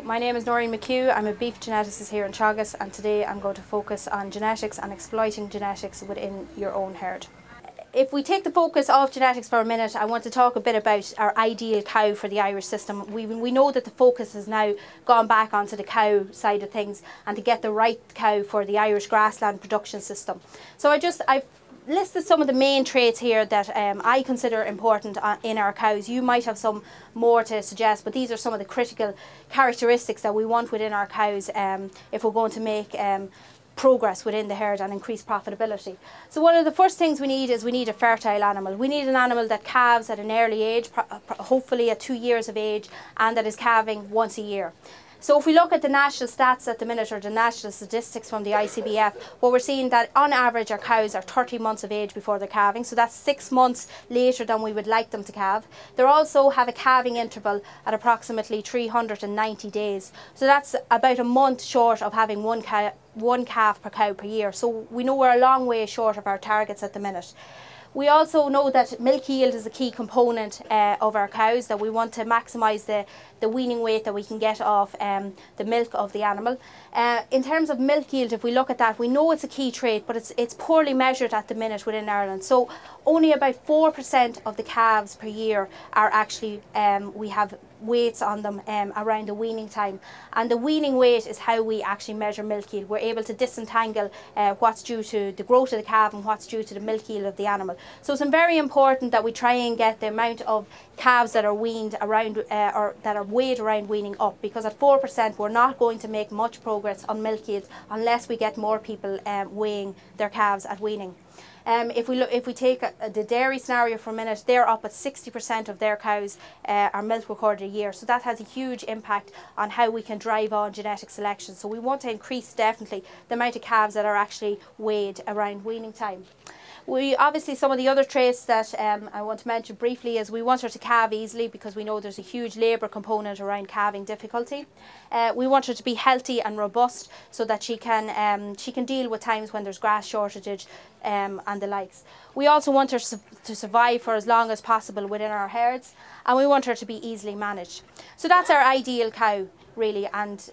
My name is Noreen McHugh. I'm a beef geneticist here in Teagasc, and today I'm going to focus on genetics and exploiting genetics within your own herd. If we take the focus off genetics for a minute, I want to talk a bit about our ideal cow for the Irish system. We know that the focus has now gone back onto the cow side of things and to get the right cow for the Irish grassland production system. So I've listed some of the main traits here that I consider important in our cows. You might have some more to suggest, but these are some of the critical characteristics that we want within our cows if we're going to make progress within the herd and increase profitability. So one of the first things we need a fertile animal. We need an animal that calves at an early age, hopefully at 2 years of age, and that is calving once a year. So if we look at the national stats at the minute, or the national statistics from the ICBF, what we're seeing that on average our cows are 30 months of age before they're calving, so that's 6 months later than we would like them to calve. They also have a calving interval at approximately 390 days, so that's about a month short of having one calf per cow per year. So we know we're a long way short of our targets at the minute. We also know that milk yield is a key component of our cows, that we want to maximise the weaning weight that we can get off the milk of the animal. In terms of milk yield, if we look at that, we know it's a key trait, but it's poorly measured at the minute within Ireland. So only about 4% of the calves per year are actually, we have weights on them around the weaning time, and the weaning weight is how we actually measure milk yield. We're able to disentangle what's due to the growth of the calf and what's due to the milk yield of the animal. So it's very important that we try and get the amount of calves that are weaned around or that are weighed around weaning up, because at 4% we're not going to make much progress on milk yield unless we get more people weighing their calves at weaning. If we take the dairy scenario for a minute, they're up at 60% of their cows are milk recorded a year. So that has a huge impact on how we can drive on genetic selection. So we want to increase definitely the amount of calves that are actually weighed around weaning time. Obviously, some of the other traits that I want to mention briefly is we want her to calve easily, because we know there's a huge labour component around calving difficulty. We want her to be healthy and robust, so that she can deal with times when there's grass shortage and the likes. We also want her to survive for as long as possible within our herds, and we want her to be easily managed. So that's our ideal cow, really, and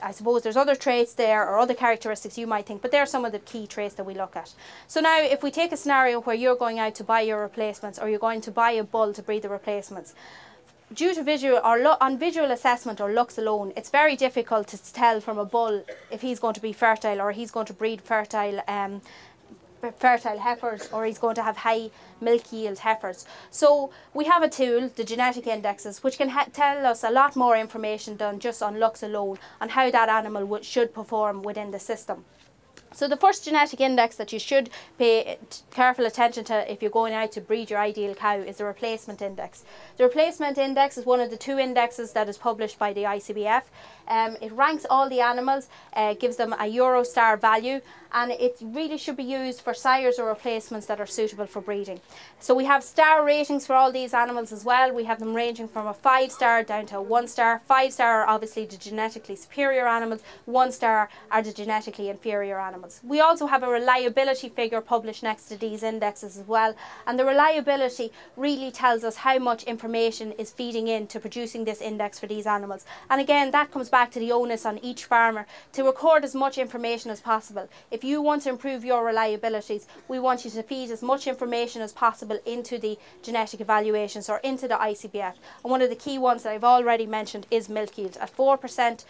I suppose there's other traits there or other characteristics you might think, but they're some of the key traits that we look at. So now if we take a scenario where you're going out to buy your replacements, or you're going to buy a bull to breed the replacements, due to visual or on visual assessment or looks alone, it's very difficult to tell from a bull if he's going to be fertile, or he's going to breed fertile heifers, or he's going to have high milk yield heifers. So we have a tool, the genetic indexes, which can tell us a lot more information than just on looks alone on how that animal should perform within the system. So the first genetic index that you should pay careful attention to if you're going out to breed your ideal cow is the replacement index. The replacement index is one of the 2 indexes that is published by the ICBF. It ranks all the animals, gives them a Eurostar value, and it really should be used for sires or replacements that are suitable for breeding. So we have star ratings for all these animals as well. We have them ranging from a 5-star down to a 1-star. 5-star are obviously the genetically superior animals, 1-star are the genetically inferior animals. We also have a reliability figure published next to these indexes as well, and the reliability really tells us how much information is feeding in to producing this index for these animals. And again, that comes back to the onus on each farmer to record as much information as possible. If you want to improve your reliabilities, we want you to feed as much information as possible into the genetic evaluations or into the ICBF. And one of the key ones that I've already mentioned is milk yield. At 4%,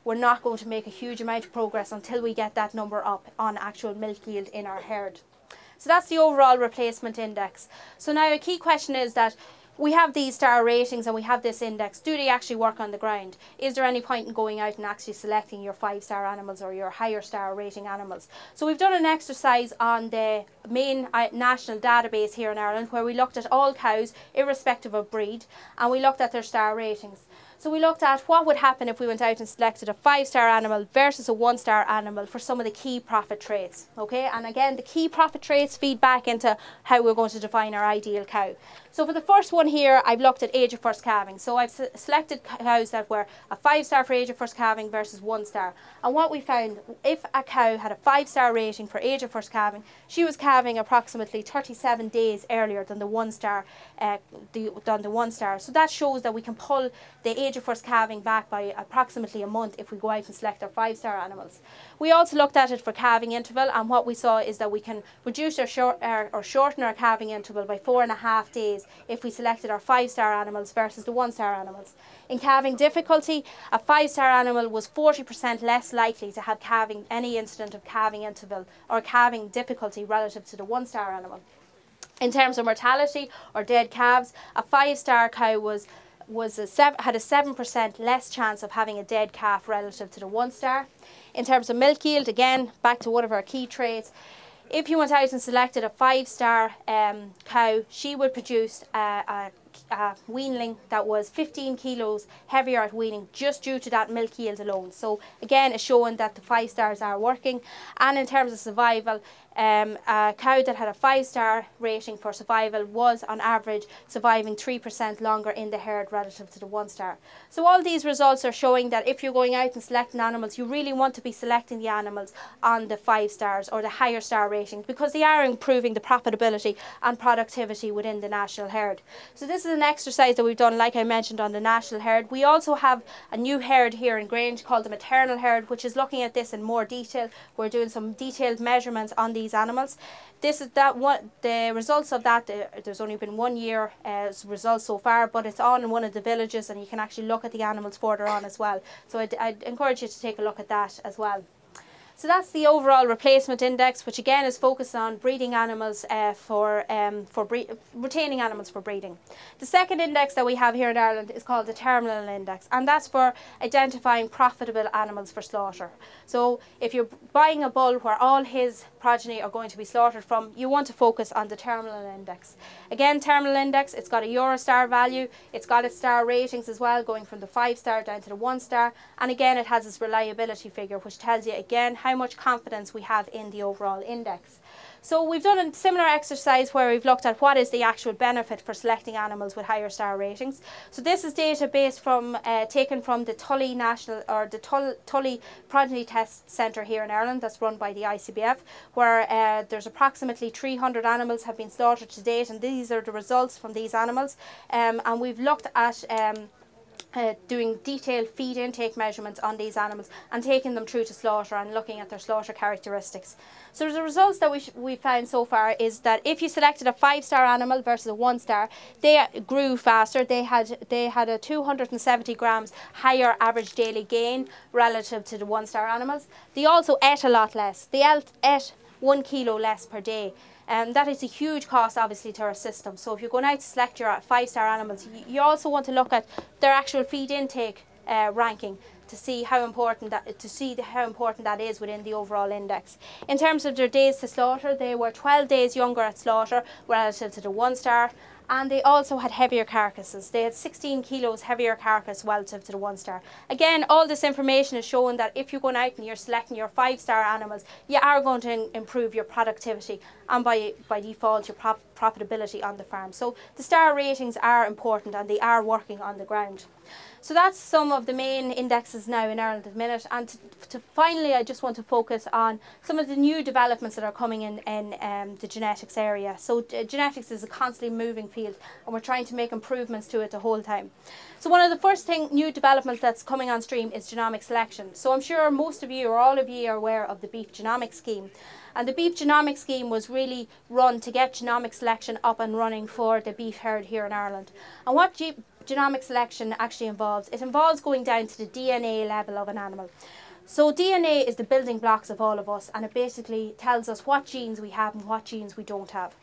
we're not going to make a huge amount of progress until we get that number up on actual milk yield in our herd. So that's the overall replacement index. So now a key question is that we have these star ratings and we have this index. Do they actually work on the ground? Is there any point in going out and actually selecting your 5-star animals or your higher star rating animals? So we've done an exercise on the main national database here in Ireland, where we looked at all cows irrespective of breed, and we looked at their star ratings. So we looked at what would happen if we went out and selected a 5-star animal versus a 1-star animal for some of the key profit traits. Okay, and again, the key profit traits feed back into how we're going to define our ideal cow. So for the first one here, I've looked at age of first calving. So I've selected cows that were a 5-star for age of first calving versus 1-star. And what we found, if a cow had a 5-star rating for age of first calving, she was calving approximately 37 days earlier than the 1-star. So that shows that we can pull the age major first calving back by approximately a month if we go out and select our 5-star animals. We also looked at it for calving interval, and what we saw is that we can reduce or shorten our calving interval by 4.5 days if we selected our 5-star animals versus the 1-star animals. In calving difficulty, a 5-star animal was 40% less likely to have any incident of calving interval or calving difficulty relative to the 1-star animal. In terms of mortality or dead calves, a 5-star cow had a 7% less chance of having a dead calf relative to the 1-star. In terms of milk yield, again, back to one of our key traits, if you went out and selected a 5-star cow, she would produce a weanling that was 15 kilos heavier at weaning just due to that milk yield alone. So again, it's showing that the 5-stars are working. And in terms of survival, a cow that had a 5-star rating for survival was on average surviving 3% longer in the herd relative to the 1-star. So all these results are showing that if you're going out and selecting animals, you really want to be selecting the animals on the 5-stars or the higher star ratings, because they are improving the profitability and productivity within the national herd. So this is an exercise that we've done, like I mentioned, on the national herd. We also have a new herd here in Grange called the maternal herd, which is looking at this in more detail. We're doing some detailed measurements on these animals. This is the results of that. There's only been 1 year results so far, but it's on in one of the villages, and you can actually look at the animals further on as well. So I'd encourage you to take a look at that as well. So that's the overall replacement index, which again is focused on breeding animals retaining animals for breeding. The second index that we have here in Ireland is called the terminal index, and that's for identifying profitable animals for slaughter. So if you're buying a bull where all his progeny are going to be slaughtered from, you want to focus on the terminal index. Again, terminal index, it's got a Eurostar value, it's got its star ratings as well, going from the 5-star down to the 1-star, and again it has its reliability figure, which tells you again how much confidence we have in the overall index. So we've done a similar exercise where we've looked at what is the actual benefit for selecting animals with higher star ratings. So this is data based from taken from the Tully Tully Progeny Test Centre here in Ireland, that's run by the ICBF, where there's approximately 300 animals have been slaughtered to date, and these are the results from these animals. And we've looked at doing detailed feed intake measurements on these animals and taking them through to slaughter and looking at their slaughter characteristics. So the results that we found so far is that if you selected a 5-star animal versus a 1-star, they grew faster. They had a 270 grams higher average daily gain relative to the 1-star animals. They also ate a lot less. They ate 1 kilo less per day. That is a huge cost, obviously, to our system. So if you're going out to select your 5-star animals, you also want to look at their actual feed intake ranking to see how important that is within the overall index. In terms of their days to slaughter, they were 12 days younger at slaughter relative to the 1-star. And they also had heavier carcasses. They had 16 kilos heavier carcass relative to the 1-star. Again, all this information is showing that if you're going out and you're selecting your 5-star animals, you are going to improve your productivity and by default your profitability on the farm. So the star ratings are important and they are working on the ground. So that's some of the main indexes now in Ireland at the minute, and finally I just want to focus on some of the new developments that are coming in the genetics area. So genetics is a constantly moving field and we're trying to make improvements to it the whole time. So one of the first new developments that's coming on stream is genomic selection. So I'm sure most of you or all of you are aware of the beef genomic scheme. And the beef genomic scheme was really run to get genomic selection up and running for the beef herd here in Ireland. And what genomic selection actually involves, it involves going down to the DNA level of an animal. So DNA is the building blocks of all of us, and it basically tells us what genes we have and what genes we don't have.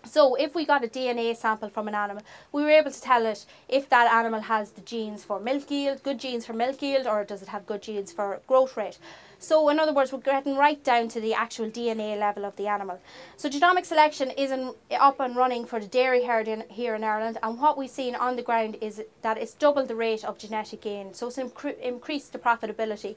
So if we got a DNA sample from an animal, we were able to tell it if that animal has the genes for milk yield, good genes for milk yield, or does it have good genes for growth rate. So in other words, we're getting right down to the actual DNA level of the animal. So genomic selection is up and running for the dairy herd here in Ireland, and what we've seen on the ground is that it's doubled the rate of genetic gain. So it's increased the profitability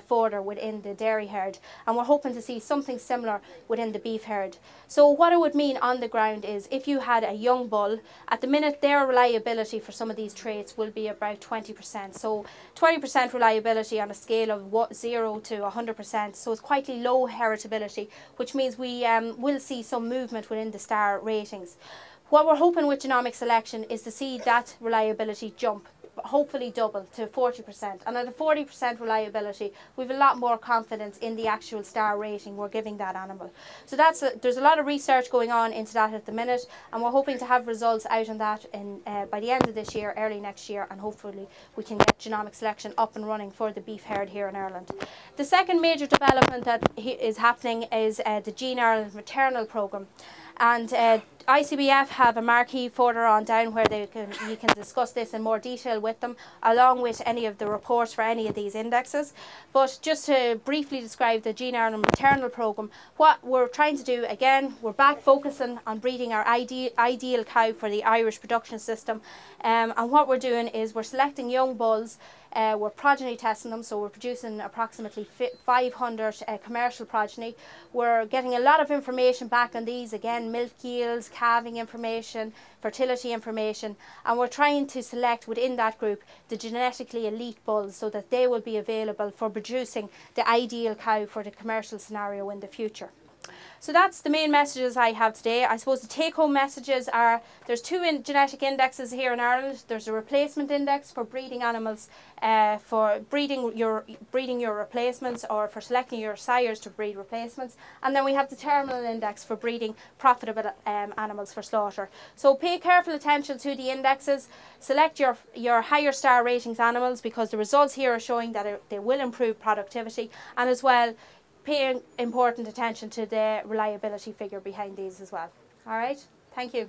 further within the dairy herd, and we're hoping to see something similar within the beef herd. So what it would mean on the ground is if you had a young bull, at the minute their reliability for some of these traits will be about 20%. So 20% reliability on a scale of 0 to 100%, so it's quite low heritability, which means we will see some movement within the star ratings. What we're hoping with genomic selection is to see that reliability jump hopefully double to 40%. And at a 40% reliability, we've a lot more confidence in the actual star rating we're giving that animal. So there's a lot of research going on into that at the minute, and we're hoping to have results out on that by the end of this year, early next year, and hopefully we can get genomic selection up and running for the beef herd here in Ireland. The second major development that is happening is the Gene Ireland maternal programme. And ICBF have a marquee further on down where you can discuss this in more detail with them, along with any of the reports for any of these indexes. But just to briefly describe the Gene Ireland maternal programme, what we're trying to do, again, we're back focusing on breeding our ideal cow for the Irish production system. And what we're doing is we're selecting young bulls. We're progeny testing them, so we're producing approximately 500 commercial progeny. We're getting a lot of information back on these, again, milk yields, calving information, fertility information, and we're trying to select within that group the genetically elite bulls so that they will be available for producing the ideal cow for the commercial scenario in the future. So that's the main messages I have today. I suppose the take-home messages are there's two genetic indexes here in Ireland. There's a replacement index for breeding animals, for breeding your replacements or for selecting your sires to breed replacements. And then we have the terminal index for breeding profitable animals for slaughter. So pay careful attention to the indexes. Select your higher star ratings animals because the results here are showing that they will improve productivity, and as well paying important attention to the reliability figure behind these as well. All right, thank you.